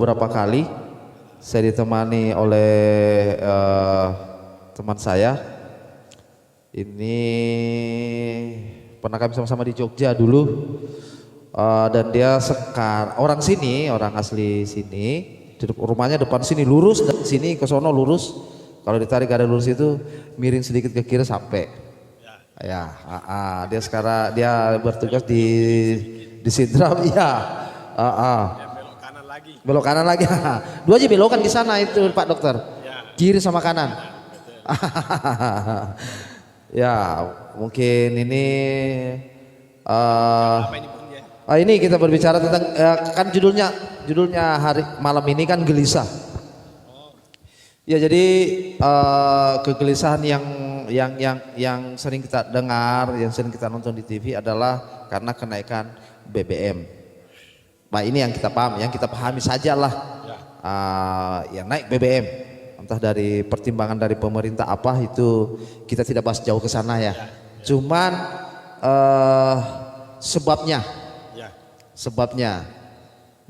beberapa kali saya ditemani oleh teman saya. Ini pernah kami sama-sama di Jogja dulu. Dan dia orang sini, orang asli sini. Rumahnya depan sini lurus, dan sini ke sono lurus. Kalau ditarik ada lurus itu miring sedikit ke kiri sampai. Ya, dia sekarang dia bertugas di Sidrap, ya. Belok kanan lagi. Belok kanan lagi. Dua aja belokan di sana itu Pak Dokter. Kiri sama kanan. Ya, mungkin ini ini kita berbicara tentang kan judulnya hari malam ini kan gelisah. Ya, jadi kegelisahan yang sering kita dengar, yang sering kita nonton di TV adalah karena kenaikan BBM. Nah, ini yang kita pahami sajalah. Yang naik BBM, entah dari pertimbangan dari pemerintah apa itu kita tidak bahas jauh ke sana ya. Cuman sebabnya.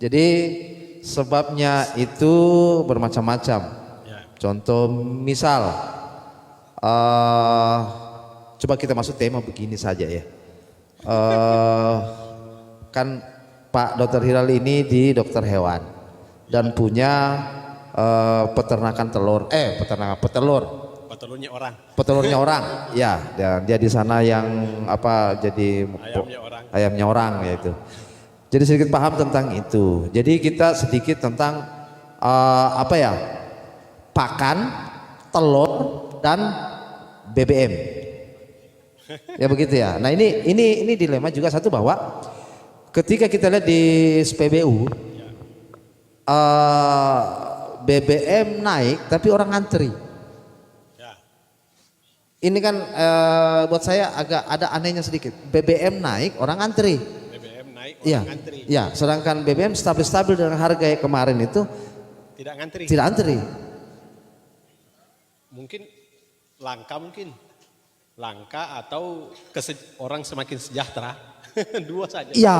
Jadi sebabnya itu bermacam-macam. Contoh misal, coba kita masuk tema begini saja ya. Kan Pak Dr. Hilal ini di dokter hewan dan punya peternakan telur, petelurnya orang, ya. Dan dia di sana yang jadi ayamnya orang yaitu. Jadi sedikit paham tentang itu. Jadi kita sedikit tentang pakan, telur dan BBM. Ya begitu ya. Nah, ini dilema juga satu bahwa ketika kita lihat di SPBU BBM naik tapi orang antri. Ini kan buat saya agak ada anehnya sedikit. BBM naik orang antri. Iya, ya, sedangkan BBM stabil dengan harga yang kemarin itu tidak antri. Mungkin langka atau orang semakin sejahtera. Dua saja. Ya,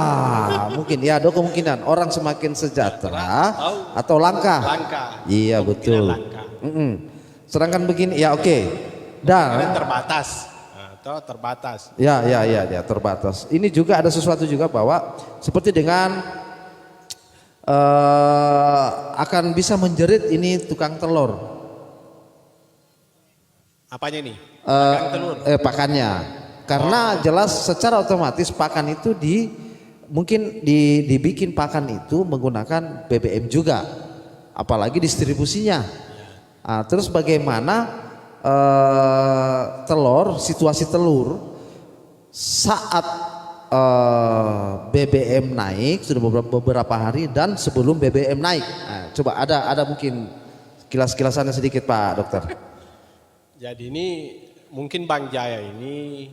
mungkin ya, ada kemungkinan orang semakin sejahtera atau langka. Iya, betul. Sedangkan begini, ya oke. Dan terbatas. Ya, terbatas. Ini juga ada sesuatu juga bahwa seperti dengan akan bisa menjerit ini tukang telur. Apanya nih? Pakannya. Karena jelas secara otomatis pakan itu mungkin dibikin pakan itu menggunakan BBM juga, apalagi distribusinya. Terus bagaimana situasi telur saat BBM naik sudah beberapa hari dan sebelum BBM naik. Coba ada mungkin kilas-kilasannya sedikit Pak Dokter. Jadi ini mungkin Bang Jaya ini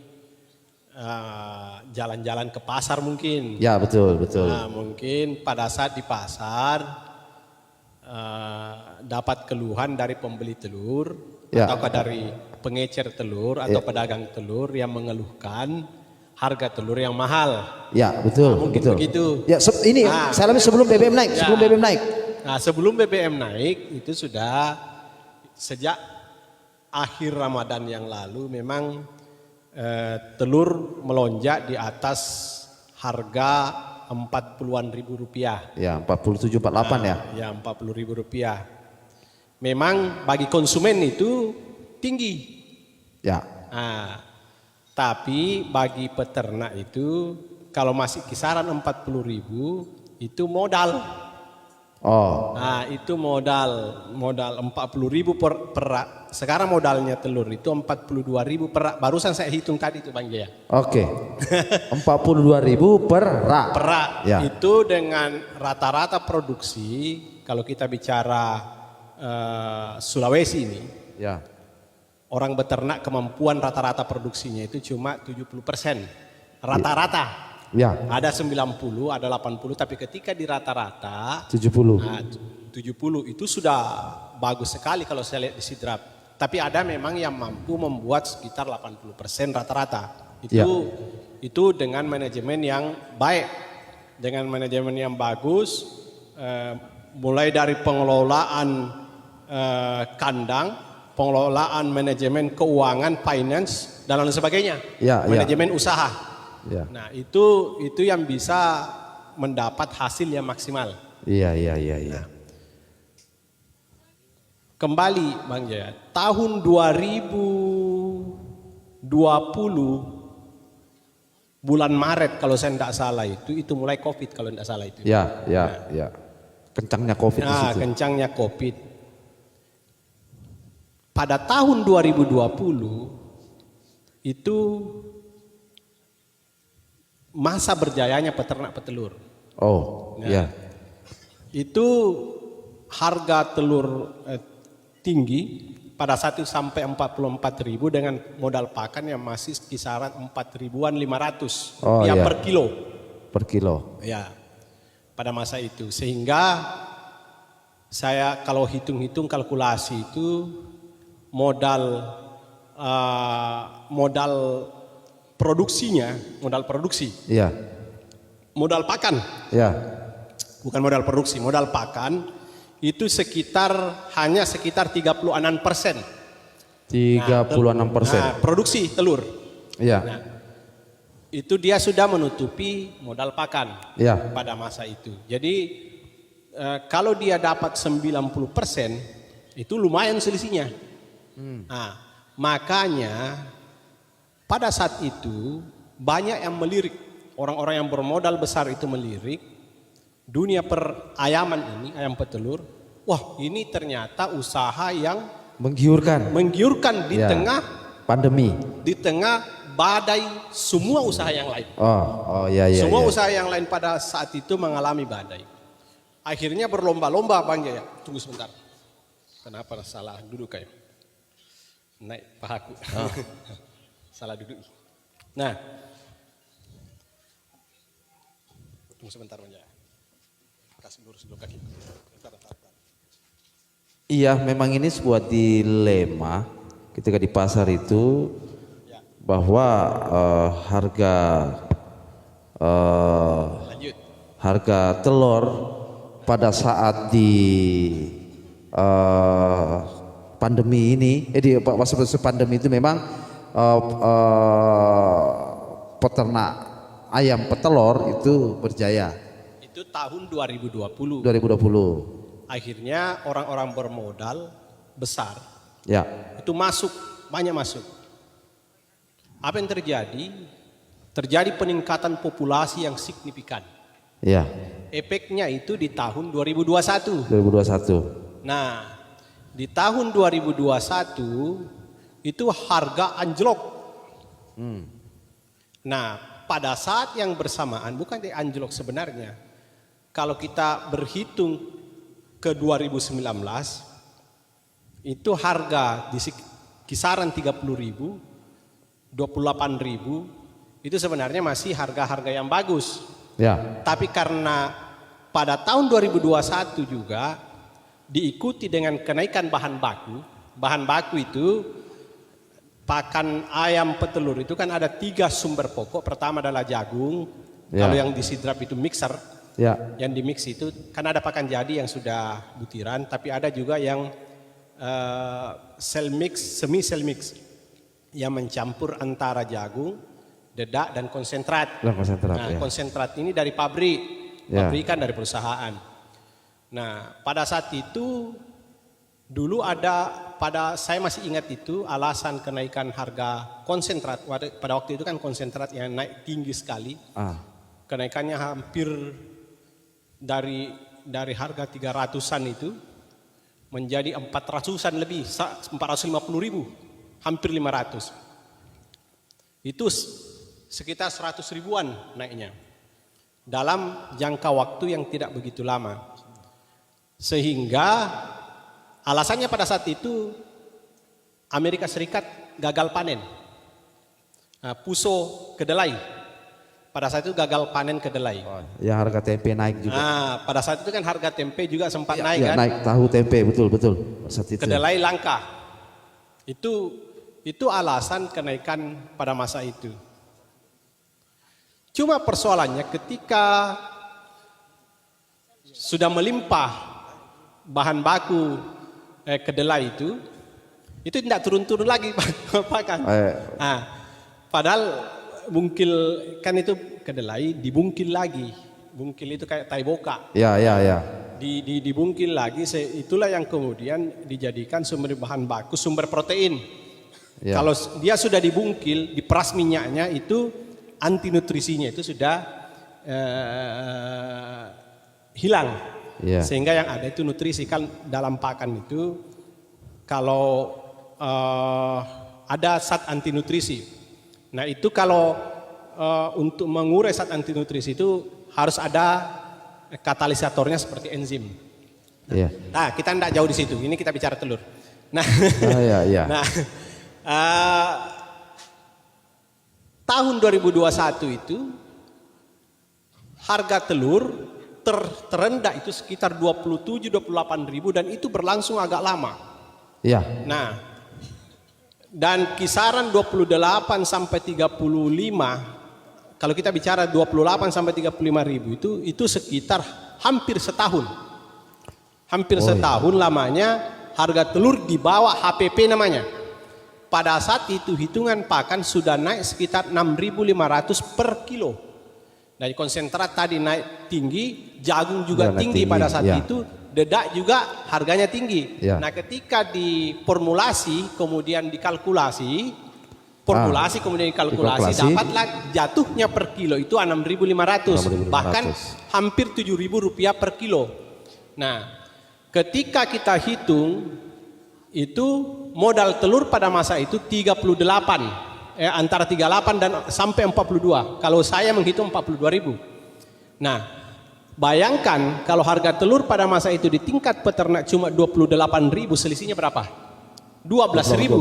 jalan-jalan ke pasar mungkin. Ya, betul. Nah, mungkin pada saat di pasar dapat keluhan dari pembeli telur, ataukah dari pengecer telur atau pedagang telur yang mengeluhkan harga telur yang mahal. Ya, betul. Mungkin betul. begitu. Ya, sebelum BBM naik. Nah, sebelum BBM naik itu sudah sejak akhir Ramadan yang lalu memang telur melonjak di atas harga 40-an ribu rupiah. Ya, 47, 48 ya. Ya, 40 ribu rupiah. Memang bagi konsumen itu tinggi. Ya. Tapi bagi peternak itu kalau masih kisaran 40 ribu itu modal. Itu modal 40 ribu per rak. Sekarang modalnya telur itu 42 ribu per rak. Barusan saya hitung tadi itu Bang Jaya. Oke. 42 ribu per rak. Ya. Itu dengan rata-rata produksi kalau kita bicara Sulawesi ini. Ya. Orang beternak kemampuan rata-rata produksinya itu cuma 70%. Rata-rata. Ya. Ada 90, ada 80, tapi ketika di rata-rata 70. 70 itu sudah bagus sekali kalau saya lihat di Sidrap. Tapi ada memang yang mampu membuat sekitar 80% rata-rata. Itu dengan manajemen yang baik, dengan manajemen yang bagus, mulai dari pengelolaan kandang, pengelolaan manajemen keuangan, finance dan lain sebagainya, manajemen usaha. Ya. Nah itu yang bisa mendapat hasil yang maksimal. Iya. Kembali Bang Jaya, tahun 2020 bulan Maret kalau saya tidak salah itu mulai COVID kalau tidak salah itu. Ya. Kencangnya COVID di situ. Kencangnya COVID. Pada tahun 2020 itu masa berjayanya peternak petelur. Oh, ya. Itu harga telur tinggi pada saat itu sampai 44.000 dengan modal pakan yang masih kisaran 4.500 per kilo. Per kilo. Ya, pada masa itu. Sehingga saya kalau hitung-hitung kalkulasi itu modal produksinya, modal produksi. Iya. Modal pakan. Ya. Bukan modal produksi, modal pakan itu hanya sekitar 36%. 36%. Nah, produksi telur. Iya. Nah, itu dia sudah menutupi modal pakan pada masa itu. Jadi kalau dia dapat 90% itu lumayan selisihnya. Nah, makanya pada saat itu banyak yang melirik, orang-orang yang bermodal besar itu melirik dunia perayaman ini, ayam petelur. Wah, ini ternyata usaha yang menggiurkan di tengah pandemi, di tengah badai semua usaha yang lain. Semua usaha yang lain pada saat itu mengalami badai. Akhirnya berlomba-lomba Bang Jaya. Tunggu sebentar. Kenapa salah duduk kayak? Naik pahaku. Salah duduk. Nah. Tunggu sebentar Bang Jaya. Kasih lurus dulu kaki. Bentar. Iya, memang ini sebuah dilema ketika di pasar itu bahwa harga telur pada saat di pandemi ini, di masa pandemi itu memang peternak ayam petelur itu berjaya. Itu tahun 2020. Akhirnya orang-orang bermodal besar itu banyak masuk. Apa yang terjadi? Terjadi peningkatan populasi yang signifikan. Ya. Efeknya itu di tahun 2021. Nah, di tahun 2021 itu harga anjlok. Nah, pada saat yang bersamaan, bukan di anjlok sebenarnya. Kalau kita berhitung ke 2019, itu harga di kisaran 30.000, 28.000, itu sebenarnya masih harga-harga yang bagus. Ya. Tapi karena pada tahun 2021 juga diikuti dengan kenaikan bahan baku itu pakan ayam petelur itu kan ada 3 sumber pokok. Pertama adalah jagung, kalau yang disidrap itu mixer. Yang di mix itu kan ada pakan jadi yang sudah butiran, tapi ada juga yang semi cell mix yang mencampur antara jagung, dedak dan konsentrat. Konsentrat ini dari pabrikan dari perusahaan. Nah, pada saat itu dulu saya masih ingat itu alasan kenaikan harga konsentrat. Pada waktu itu kan konsentrat yang naik tinggi sekali. Kenaikannya hampir dari harga 300-an itu menjadi 400-an lebih, 450.000, hampir 500. Itu sekitar 100 ribuan naiknya dalam jangka waktu yang tidak begitu lama. Sehingga alasannya pada saat itu Amerika Serikat gagal panen. Puso kedelai. Pada saat itu gagal panen kedelai. Ya, harga tempe naik juga. Pada saat itu kan harga tempe juga sempat naik kan. Naik, tahu tempe betul. Saat itu. Kedelai langka. Itu alasan kenaikan pada masa itu. Cuma persoalannya ketika sudah melimpah bahan baku kedelai itu tidak turun-turun lagi pakan. Nah, padahal bungkil kan itu kedelai dibungkil lagi. Bungkil itu kayak taiboka. Ya. Dibungkil lagi, itulah yang kemudian dijadikan sumber bahan baku, sumber protein. Ya. Kalau dia sudah dibungkil, diperas minyaknya, itu anti nutrisinya itu sudah hilang. Ya. Sehingga yang ada itu nutrisi. Kan dalam pakan itu kalau ada zat anti nutrisi. Nah itu kalau untuk mengurai zat anti nutrisi itu harus ada katalisatornya seperti enzim. Iya. Nah, kita tidak jauh di situ. Ini kita bicara telur. Nah, iya. Nah, tahun 2021 itu harga telur terendah itu sekitar 27-28 ribu dan itu berlangsung agak lama. Iya. Nah, dan kisaran 28 sampai 35. Kalau kita bicara 28 sampai 35 ribu itu sekitar hampir setahun. Hampir setahun lamanya harga telur di bawah HPP namanya. Pada saat itu hitungan pakan sudah naik sekitar 6.500 per kilo. Dari konsentrat tadi naik tinggi, jagung juga tinggi pada saat itu, dedak juga harganya tinggi. Ya. Nah ketika diformulasi kemudian dikalkulasi, kemudian dikalkulasi, dapatlah jatuhnya per kilo itu 6.500, bahkan hampir 7.000 rupiah per kilo. Nah, ketika kita hitung itu modal telur pada masa itu 38, antara 38 dan sampai 42. Kalau saya menghitung 42.000. Nah, bayangkan kalau harga telur pada masa itu di tingkat peternak cuma 28.000, selisihnya berapa? 12.000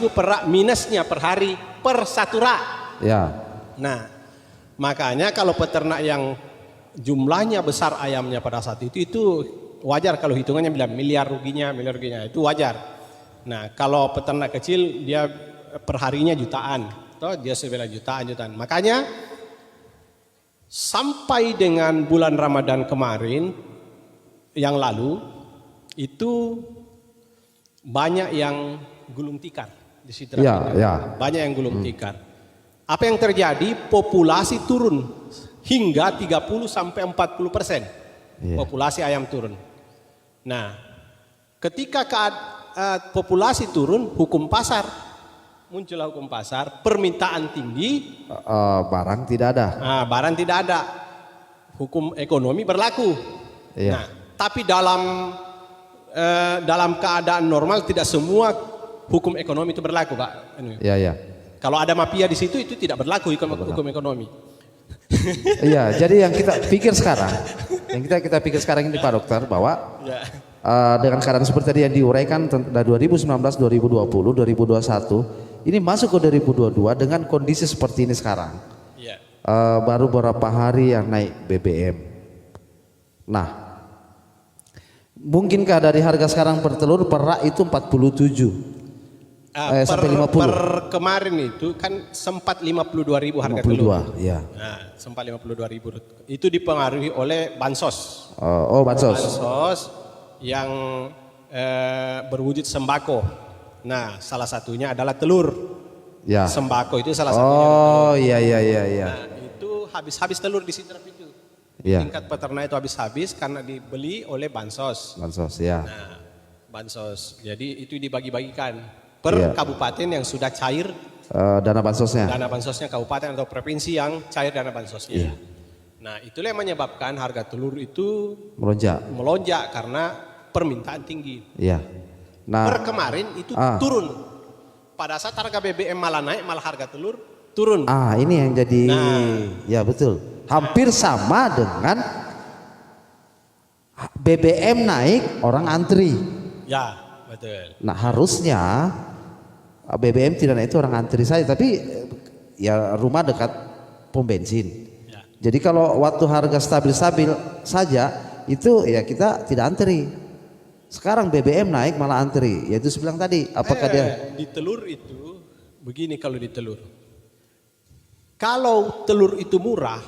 per rak minusnya per hari per satu rak. Ya. Nah, makanya kalau peternak yang jumlahnya besar ayamnya pada saat itu wajar kalau hitungannya bilang miliar ruginya itu wajar. Nah, kalau peternak kecil dia per harinya jutaan, toh dia sebelah jutaan. Makanya sampai dengan bulan Ramadan kemarin yang lalu itu banyak yang gulung tikar di situ. Banyak yang gulung tikar. Apa yang terjadi? Populasi turun hingga 30 sampai 40%. Populasi ayam turun. Nah, ketika populasi turun, muncullah hukum pasar, permintaan tinggi, barang tidak ada. Barang tidak ada. Hukum ekonomi berlaku. Nah, tapi dalam keadaan normal tidak semua hukum ekonomi itu berlaku, Pak. Iya. Kalau ada mafia di situ itu tidak berlaku hukum ekonomi. Iya, jadi yang kita pikir sekarang, ini Pak Dokter, bahwa dengan keadaan seperti tadi yang diuraikan dari 2019, 2020, 2021, ini masuk ke 2022 dengan kondisi seperti ini sekarang. Baru beberapa hari yang naik BBM. Nah, mungkinkah dari harga sekarang per telur per rak itu 47 sampai 50? Per kemarin itu kan sempat 52.000 harga 52, telur. Ya. Nah, sempat 52.000. Itu dipengaruhi oleh bansos. Bansos yang berwujud sembako. Nah, salah satunya adalah telur. Ya. Sembako itu salah satunya. Iya. Nah, itu habis-habis telur di Sidrap itu. Tingkat peternak itu habis-habis karena dibeli oleh bansos. Ya. Nah, bansos. Jadi itu dibagi-bagikan per kabupaten yang sudah cair dana bansosnya. Dana bansosnya kabupaten atau provinsi yang cair dana bansosnya. Nah, itulah yang menyebabkan harga telur itu melonjak karena permintaan tinggi. Nah, per kemarin itu turun. Pada saat harga BBM malah naik, malah harga telur turun. Ini yang jadi ya betul. Hampir sama dengan BBM naik orang antri. Ya, betul. Nah, harusnya BBM tidak naik itu orang antri saja, tapi ya rumah dekat pom bensin. Jadi kalau waktu harga stabil-stabil saja itu ya kita tidak antri. Sekarang BBM naik malah antri. Yaitu sebilang tadi, apakah dia di telur itu begini. Kalau telur itu murah,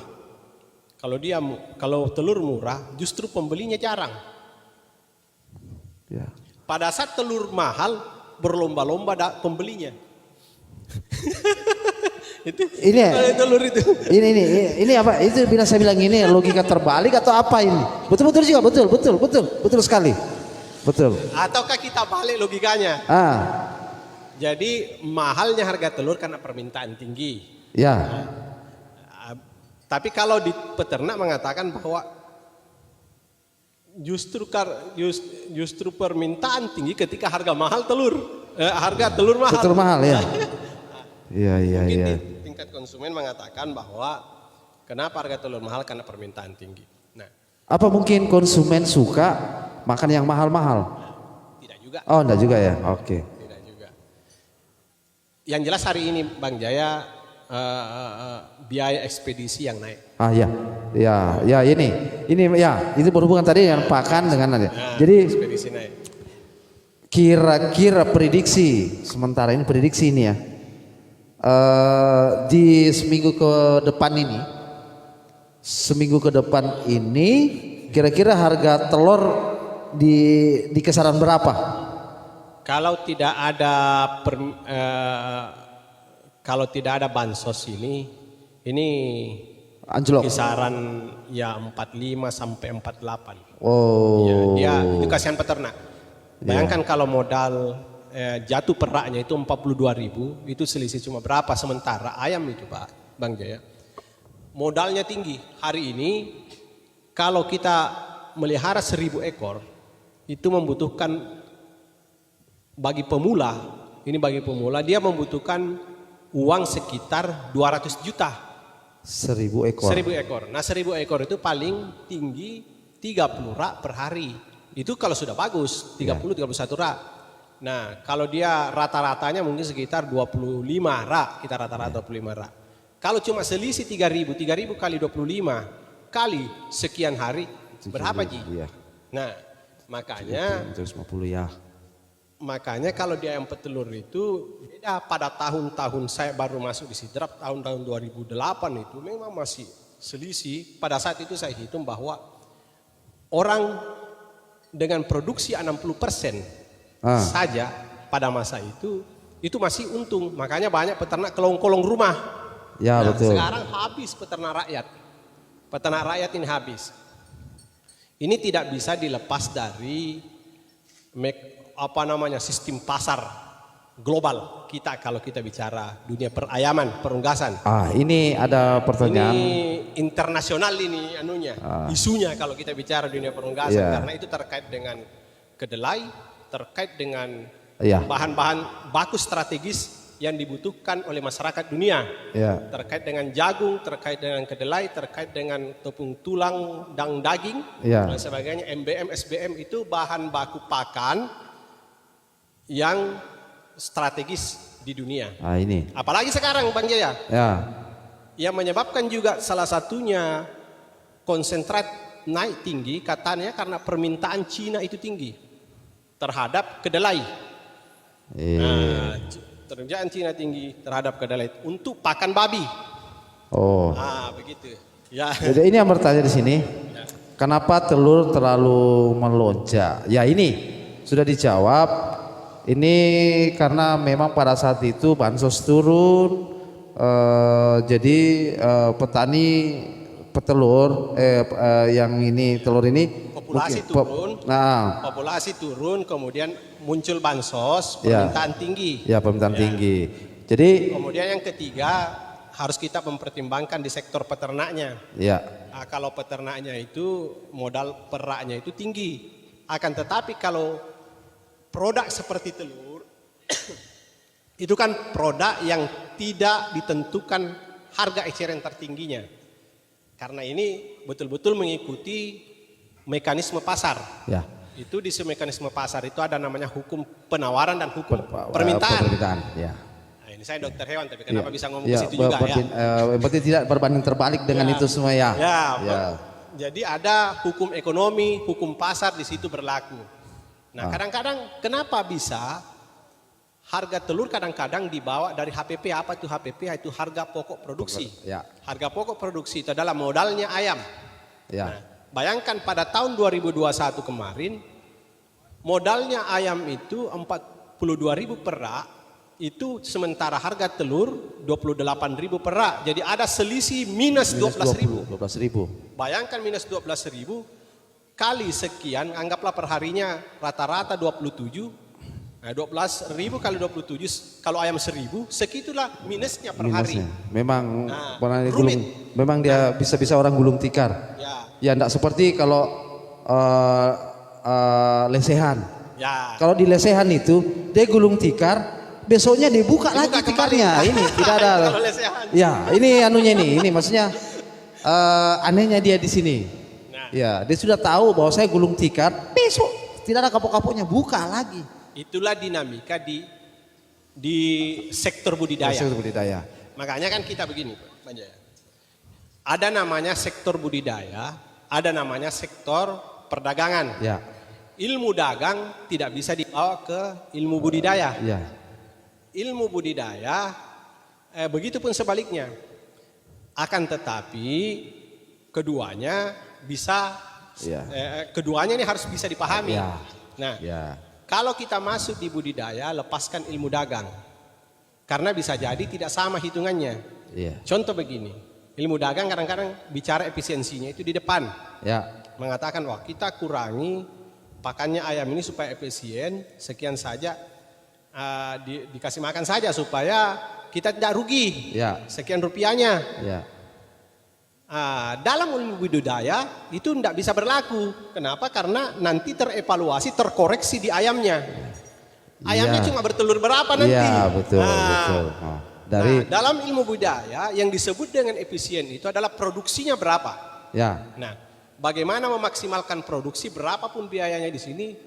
kalau telur murah justru pembelinya jarang. pada saat telur mahal berlomba-lomba pembelinya. Ini telur itu. Ini apa? Itu bila saya bilang ini logika terbalik atau apa ini? Betul juga, betul sekali. Betul. Ataukah kita balik logikanya? Jadi mahalnya harga telur karena permintaan tinggi. Ya. Tapi kalau di peternak mengatakan bahwa justru permintaan tinggi ketika harga mahal harga telur mahal. Telur mahal ya. Iya. Tingkat konsumen mengatakan bahwa kenapa harga telur mahal karena permintaan tinggi. Nah, apa mungkin konsumen suka makan yang mahal-mahal? Tidak juga. Oh, enggak juga ya. Oke. Tidak juga. Yang jelas hari ini Bang Jaya biaya ekspedisi yang naik. Ya ini ya itu berhubungan tadi dengan pakan dengan jadi ekspedisi naik. Kira-kira prediksi sementara ini ini ya. Di seminggu ke depan ini kira-kira harga telur di kisaran berapa? Kalau tidak ada bansos ini anjlok. Kisaran ya 45 sampai 48. Oh. Ya, itu kasihan peternak. Bayangkan kalau modal jatuh peraknya itu 42.000, itu selisih cuma berapa, sementara ayam itu Pak Bang Jaya modalnya tinggi. Hari ini kalau kita melihara 1.000 ekor itu membutuhkan bagi pemula dia membutuhkan uang sekitar 200 juta. 1.000 ekor. 1.000 ekor. Nah 1.000 ekor itu paling tinggi 30 rak per hari. Itu kalau sudah bagus 30-31 rak. Nah kalau dia rata-ratanya mungkin sekitar 25 rak, kita rata-rata 25 rak. Kalau cuma selisih 3.000 kali 25 kali sekian hari berapa Ji? Iya. Nah makanya 150 ya. Makanya kalau di ayam petelur itu beda pada tahun-tahun saya baru masuk di Sidrap tahun-tahun 2008 itu memang masih selisih. Pada saat itu saya hitung bahwa orang dengan produksi 60% saja pada masa itu masih untung. Makanya banyak peternak kolong-kolong rumah. Ya, betul. Sekarang habis peternak rakyat. Peternak rakyat ini habis. Ini tidak bisa dilepas dari sistem pasar global kita kalau kita bicara dunia perayaman, perunggasan. Ini ada pertanyaan. Ini internasional ini isunya kalau kita bicara dunia perunggasan karena itu terkait dengan kedelai, terkait dengan bahan-bahan baku strategis yang dibutuhkan oleh masyarakat dunia. Terkait dengan jagung, terkait dengan kedelai, terkait dengan tepung tulang dan daging dan sebagainya, MBM, SBM itu bahan baku pakan yang strategis di dunia. Ini. Apalagi sekarang Bang Jaya. Yang menyebabkan juga salah satunya konsentrat naik tinggi katanya karena permintaan Cina itu tinggi terhadap kedelai. Permintaan Cina tinggi terhadap kedelai untuk pakan babi. Begitu. Ya. Jadi ini yang bertanya di sini. Kenapa telur terlalu melonjak? Ya ini sudah dijawab. Ini karena memang pada saat itu bansos turun, jadi petani petelur yang ini telur ini populasi turun, kemudian muncul bansos, permintaan tinggi. Permintaan tinggi. Jadi kemudian yang ketiga harus kita mempertimbangkan di sektor peternaknya. Kalau peternaknya itu modal peraknya itu tinggi, akan tetapi kalau produk seperti telur itu kan produk yang tidak ditentukan harga eceran tertingginya. Karena ini betul-betul mengikuti mekanisme pasar. Itu di mekanisme pasar itu ada namanya hukum penawaran dan hukum permintaan. Nah, ini saya dokter hewan tapi kenapa bisa ngomong ke situ juga berarti tidak berbanding terbalik dengan itu semua Jadi ada hukum ekonomi, hukum pasar di situ berlaku. Nah kadang-kadang kenapa bisa harga telur kadang-kadang dibawa dari HPP. Apa itu HPP? Itu harga pokok produksi. Harga pokok produksi itu adalah modalnya ayam. Nah, bayangkan pada tahun 2021 kemarin modalnya ayam itu 42.000 per rak, itu sementara harga telur 28.000 per rak. Jadi ada selisih minus 12.000. 12.000. Bayangkan minus 12.000 kali sekian, anggaplah per harinya rata-rata 27. Nah, 12.000 kali 27, kalau ayam 1.000, segitulah minusnya per hari. Memang rumit. Memang dia bisa-bisa orang gulung tikar. Ya, enggak seperti kalau lesehan. Ya. Kalau di lesehan itu dia gulung tikar, besoknya dibuka lagi tikarnya. Ini tidak ada. Ya, ini anunya ini maksudnya anehnya dia di sini. Nah. Ya, dia sudah tahu bahwa saya gulung tikar, besok tidak ada kapok-kapoknya, buka lagi. Itulah dinamika di sektor budidaya. Sektor budidaya. Makanya kan kita begini, Pak Jaya. Ada namanya sektor budidaya, ada namanya sektor perdagangan. Ya. Ilmu dagang tidak bisa dibawa ke ilmu budidaya. Ya. Ilmu budidaya begitupun sebaliknya. Akan tetapi keduanya bisa keduanya ini harus bisa dipahami. Ya. Nah, kalau kita masuk di budidaya, lepaskan ilmu dagang. Karena bisa jadi tidak sama hitungannya. Ya. Contoh begini, ilmu dagang kadang-kadang bicara efisiensinya itu di depan. Ya. Mengatakan, wah kita kurangi pakannya ayam ini supaya efisien, sekian saja dikasih makan saja supaya kita tidak rugi. Ya. Sekian rupiahnya. Ya. Dalam ilmu budidaya itu tidak bisa berlaku. Kenapa? Karena nanti terevaluasi, terkoreksi di ayamnya. Ayamnya cuma bertelur berapa nanti? Iya, betul, betul. Dalam ilmu budidaya yang disebut dengan efisien itu adalah produksinya berapa. Ya. Nah, bagaimana memaksimalkan produksi, berapapun biayanya di sini,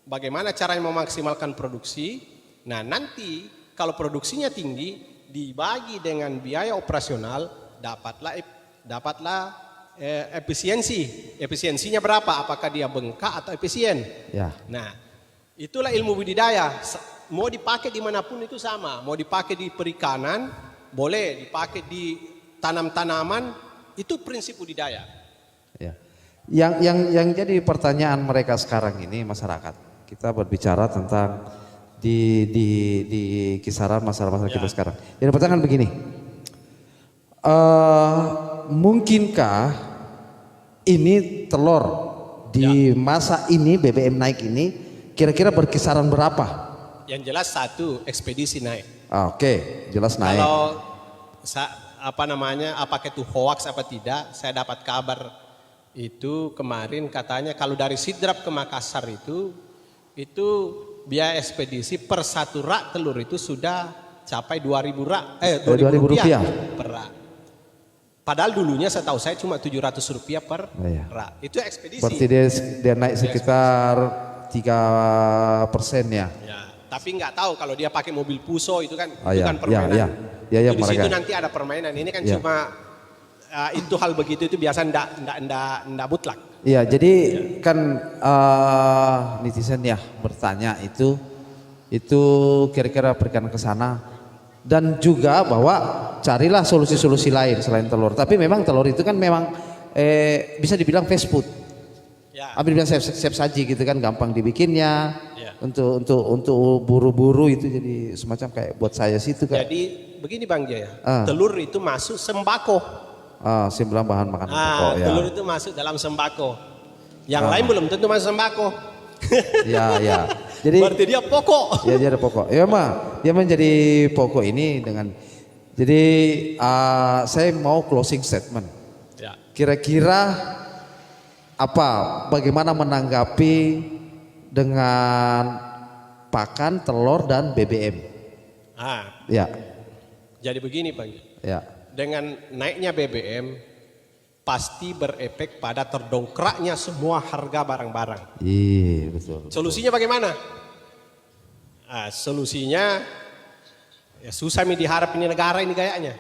bagaimana caranya memaksimalkan produksi. Nah, nanti kalau produksinya tinggi dibagi dengan biaya operasional, dapatlah efisiensinya berapa, apakah dia bengkak atau efisien. Ya. Nah, itulah ilmu budidaya. Mau dipakai dimanapun itu sama, mau dipakai di perikanan boleh, dipakai di tanam-tanaman, itu prinsip budidaya. Ya. Yang jadi pertanyaan mereka sekarang ini masyarakat, kita berbicara tentang di kisaran masalah-masalah kita sekarang. Jadi pertanyaan begini, mungkinkah ini telur di masa ini BBM naik ini kira-kira berkisaran berapa? Yang jelas satu, ekspedisi naik. Oke, jelas naik. Kalau apakah itu hoax apa tidak, saya dapat kabar itu kemarin katanya kalau dari Sidrap ke Makassar itu biaya ekspedisi per satu rak telur itu sudah capai 2.000 rupiah per rak. Padahal dulunya setahu saya cuma 700 rupiah per rak. Itu ekspedisi. Berarti dia naik sekitar 3% ya. Tapi nggak tahu kalau dia pakai mobil Puso itu kan itu kan permainan. Di situ nanti ada permainan. Ini kan cuma itu hal begitu itu biasa ndak mutlak. Iya, jadi kan netizen ya bertanya itu kira-kira berikan ke sana dan juga bahwa carilah solusi-solusi lain selain telur. Tapi memang telur itu kan memang bisa dibilang fast food. Ambil bilang chef saji gitu kan, gampang dibikinnya. Untuk buru-buru itu jadi semacam kayak buat saya situ kan. Jadi begini Bang Jaya, telur itu masuk sembako. Sembilan bahan makanan pokok ya. Telur itu masuk dalam sembako. Yang lain belum tentu masuk sembako. Ya. Jadi berarti dia pokok. Ya, dia ada pokok. Ya mah, dia menjadi pokok ini dengan. Jadi saya mau closing statement. Kira-kira bagaimana menanggapi dengan pakan, telur dan BBM? Ya. Jadi begini Bang. Ya. Dengan naiknya BBM pasti berefek pada terdongkraknya semua harga barang-barang. Iya, betul. Solusinya bagaimana? Solusinya ya susah diharap ini negara ini gayanya.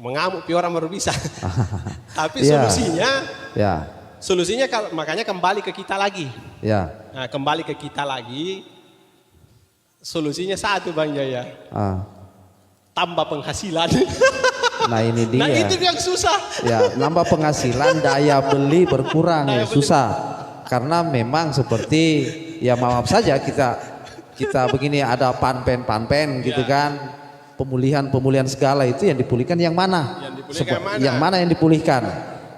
Mengamuk orang baru bisa. Tapi solusinya makanya kembali ke kita lagi. Ya. Nah, kembali ke kita lagi. Solusinya satu Bang Jaya. Tambah penghasilan. Nah ini dia. Nah itu yang susah. Ya, nambah penghasilan, daya beli berkurang, susah. karena memang seperti ya maaf saja kita begini ada panpen gitu kan, pemulihan segala itu yang dipulihkan yang mana? Yang mana yang dipulihkan?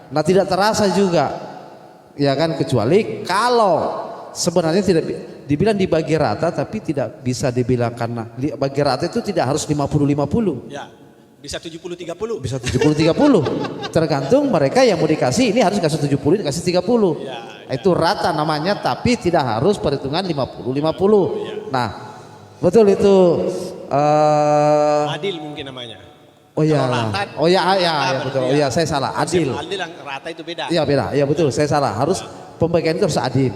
Nah tidak terasa juga, ya kan, kecuali kalau sebenarnya tidak dibilang dibagi rata, tapi tidak bisa dibilang karena bagi rata itu tidak harus 50-50. Ya, bisa 70-30. Bisa 70-30. Tergantung mereka yang mau dikasih, ini harus kasih 70, dikasih 30. Ya. Itu rata namanya, tapi tidak harus perhitungan 50-50. Ya. Nah, betul itu. Adil mungkin namanya. Oh iya, betul. Oh iya, saya salah. Adil. Adil yang rata itu beda. Iya beda. Iya betul. Saya salah. Harus pembagian itu harus adil.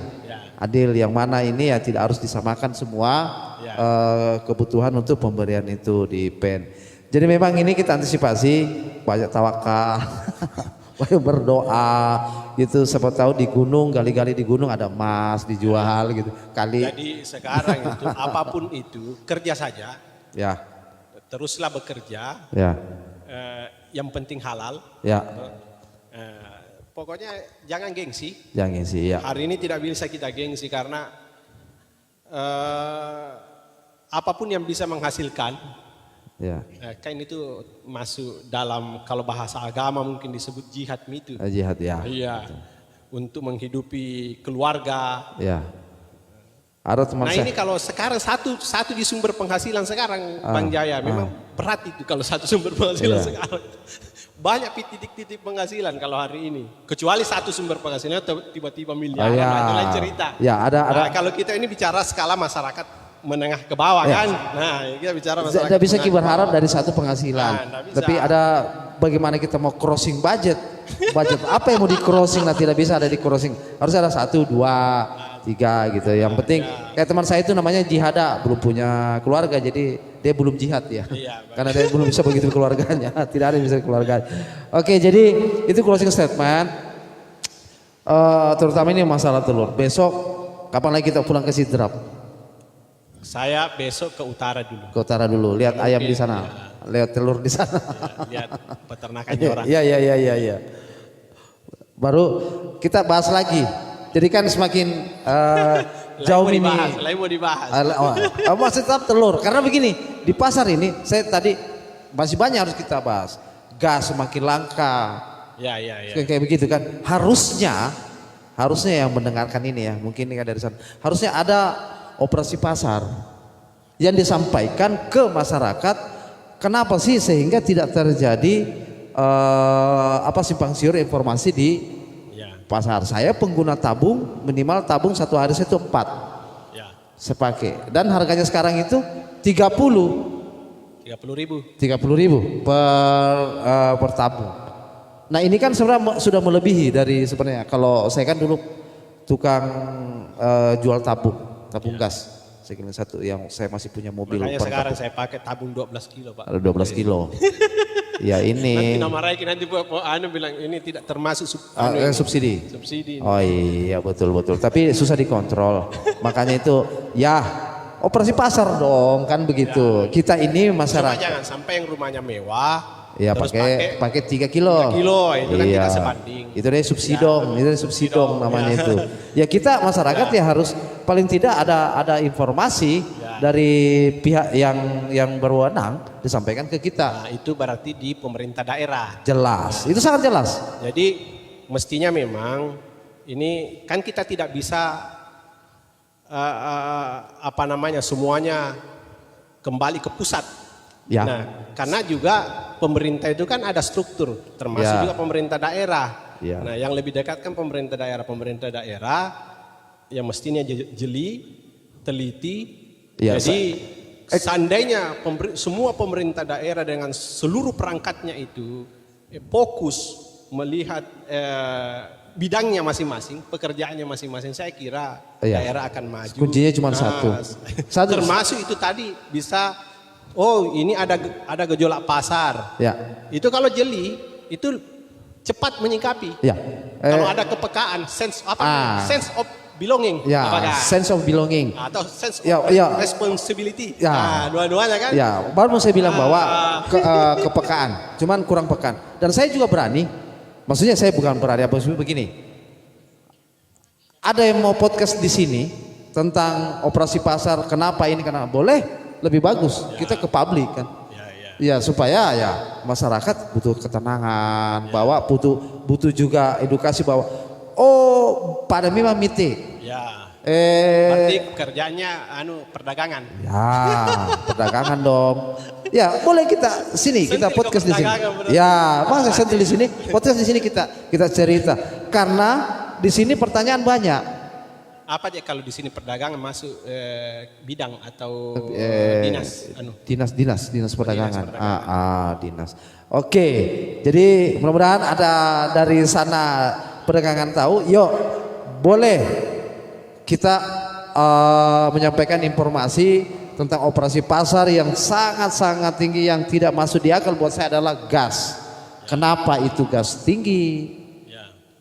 Adil yang mana ini ya tidak harus disamakan semua kebutuhan untuk pemberian itu di PEN. Jadi memang ini kita antisipasi, banyak tawakal, banyak berdoa gitu. Siapa tahu di gunung, gali-gali di gunung ada emas dijual gitu. Jadi sekarang itu apapun itu kerja saja. Ya. Teruslah bekerja. Ya. Yang penting halal. Ya. Pokoknya jangan gengsi. Jangan gengsi, ya. Hari ini tidak bisa kita gengsi karena apapun yang bisa menghasilkan, ya. Kan itu masuk dalam, kalau bahasa agama mungkin disebut jihad itu. Jihad, ya. Iya. Untuk menghidupi keluarga. Ya. Ada teman saya. Ini kalau sekarang satu di sumber penghasilan sekarang, Bang Jaya, memang berat itu kalau satu sumber penghasilan sekarang. Banyak titik-titik penghasilan kalau hari ini. Kecuali satu sumber penghasilan tiba-tiba miliaran, itu lain cerita. Ya, ada. Nah, kalau kita ini bicara skala masyarakat menengah ke bawah kan. Nah, kita bicara masyarakat. Tidak bisa kita berharap dari satu penghasilan. Tapi ada bagaimana kita mau crossing budget. Budget apa yang mau di crossing? Nah, tidak bisa ada di crossing. Harus ada 1, 2, 3 gitu. Yang penting kayak teman saya itu namanya jihada, belum punya keluarga jadi dia belum jihad ya. Karena dia belum bisa begitu keluarganya. Tidak ada yang bisa keluarga. Oke, jadi itu closing statement. Terutama ini masalah telur. Besok kapan lagi kita pulang ke Sidrap? Saya besok ke utara dulu. Ke utara dulu, lihat ayam di sana. Lihat telur di sana. Lihat peternakannya orang. Iya. Baru kita bahas lagi. Jadi kan semakin jauh ini. Lain mau dibahas. Masih tetap telur. Karena begini, di pasar ini saya tadi masih banyak harus kita bahas. Gas semakin langka. Ya. Kayak begitu kan. Harusnya yang mendengarkan ini ya, mungkin ini kan dari sana. Harusnya ada operasi pasar yang disampaikan ke masyarakat. Kenapa sih sehingga tidak terjadi simpang siur informasi di pasar. Saya pengguna tabung, minimal tabung satu hari saya itu 4 saya pakai, dan harganya sekarang itu 30.000 per tabung. Nah ini kan sebenarnya sudah melebihi dari sebenarnya. Kalau saya kan dulu tukang jual tabung gas. Sekali satu yang saya masih punya mobil. Makanya sekarang saya pakai tabung 12 kilo Pak. Ada 12 kilo. Ya ini. Nanti nama Raiki nanti bilang ini tidak termasuk subsidi. Subsidi. Oh iya betul. Tapi susah dikontrol. Makanya itu ya operasi pasar dong kan begitu. Ya. Kita ini masyarakat. Cuma jangan sampai yang rumahnya mewah. Ya pakai 3 kilo. 3 kilo itu kan kita sebanding. Itu dari subsidong, namanya itu. Ya kita masyarakat ya harus paling tidak ada informasi dari pihak yang berwenang disampaikan ke kita. Nah, itu berarti di pemerintah daerah. Jelas, itu sangat jelas. Jadi mestinya memang ini kan kita tidak bisa semuanya kembali ke pusat. Ya. Nah, karena juga pemerintah itu kan ada struktur, termasuk juga pemerintah daerah. Ya. Nah, yang lebih dekat kan pemerintah daerah yang mestinya jeli, teliti. Ya, jadi seandainya semua pemerintah daerah dengan seluruh perangkatnya itu fokus melihat bidangnya masing-masing, pekerjaannya masing-masing, saya kira daerah akan maju. Kuncinya cuma satu. Termasuk itu tadi bisa. Oh ini ada gejolak pasar. Ya. Itu kalau jeli itu cepat menyikapi. Ya. Kalau ada kepekaan, sense of belonging. Ya. Sense of belonging. Atau sense of responsibility. Ya. Nah, dua-duanya kan. Ya. Baru saya bilang bahwa kepekaan, cuman kurang pekaan. Dan saya juga berani. Maksudnya saya bukan berani begini. ada yang mau podcast di sini tentang operasi pasar, kenapa ini, kenapa boleh, lebih bagus kita ke publik kan. Ya supaya ya masyarakat butuh ketenangan, bahwa butuh juga edukasi bahwa oh pada memang mite. Ya. Berarti kerjanya perdagangan. Ya, perdagangan dong. Ya, boleh kita sini, kita podcast di sini. Ya, masa sentil di sini, podcast di sini kita cerita. Karena di sini pertanyaan banyak. Apa aja kalau di sini perdagangan masuk bidang atau dinas? Dinas perdagangan. Dinas. Oke, jadi mudah-mudahan ada dari sana perdagangan tahu. Yuk, boleh kita menyampaikan informasi tentang operasi pasar yang sangat-sangat tinggi, yang tidak masuk di akal buat saya adalah gas. Kenapa itu gas tinggi?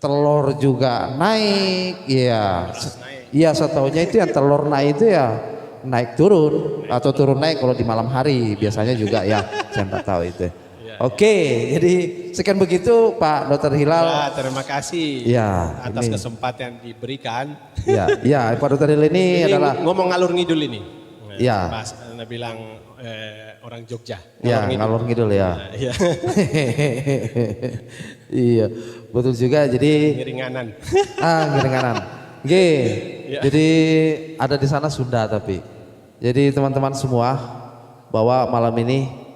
Telur juga naik, iya setahunya itu yang telur naik itu ya naik turun atau turun naik kalau di malam hari biasanya juga ya, saya nggak tahu itu. Oke, jadi sekian begitu Pak Dr. Hilal. Ya, terima kasih atas kesempatan yang diberikan. Ya, Pak Dr. Hilal ini adalah ngomong ngalur ngidul ini. Ya. Mas Anda bilang orang Jogja. Ngalur ngidul ya. Iya, betul juga. Jadi ngiringanan. Ngiringanan. Jadi ada di sana Sunda tapi. Jadi teman-teman semua bahwa malam ini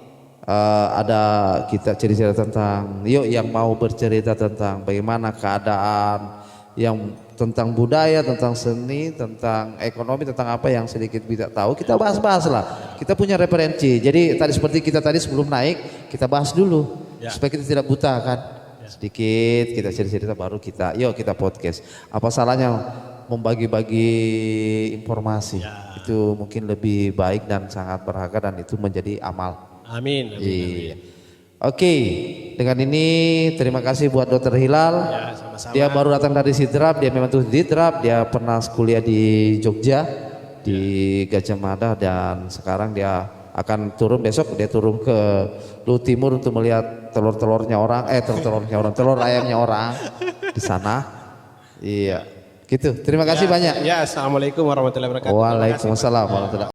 ada kita cerita tentang yang mau bercerita tentang bagaimana keadaan yang tentang budaya, tentang seni, tentang ekonomi, tentang apa yang sedikit kita tahu, kita bahas-bahas lah. Kita punya referensi. Jadi tadi seperti kita tadi sebelum naik kita bahas dulu supaya kita tidak buta kan. Sedikit kita cerita-cerita baru kita podcast. Apa salahnya membagi-bagi informasi? Itu mungkin lebih baik dan sangat berharga dan itu menjadi amal. Amin. Oke, dengan ini terima kasih buat Dr. Hilal. Sama-sama. Dia baru datang dari Sidrap, dia memang tuh Sidrap, dia pernah kuliah di Jogja, di Gajah Mada, dan sekarang dia akan turun besok, dia turun ke Luhut Timur untuk melihat telur ayamnya orang di sana. Iya, gitu. Terima kasih banyak. Assalamualaikum warahmatullahi wabarakatuh. Waalaikumsalam warahmatullahi wabarakatuh.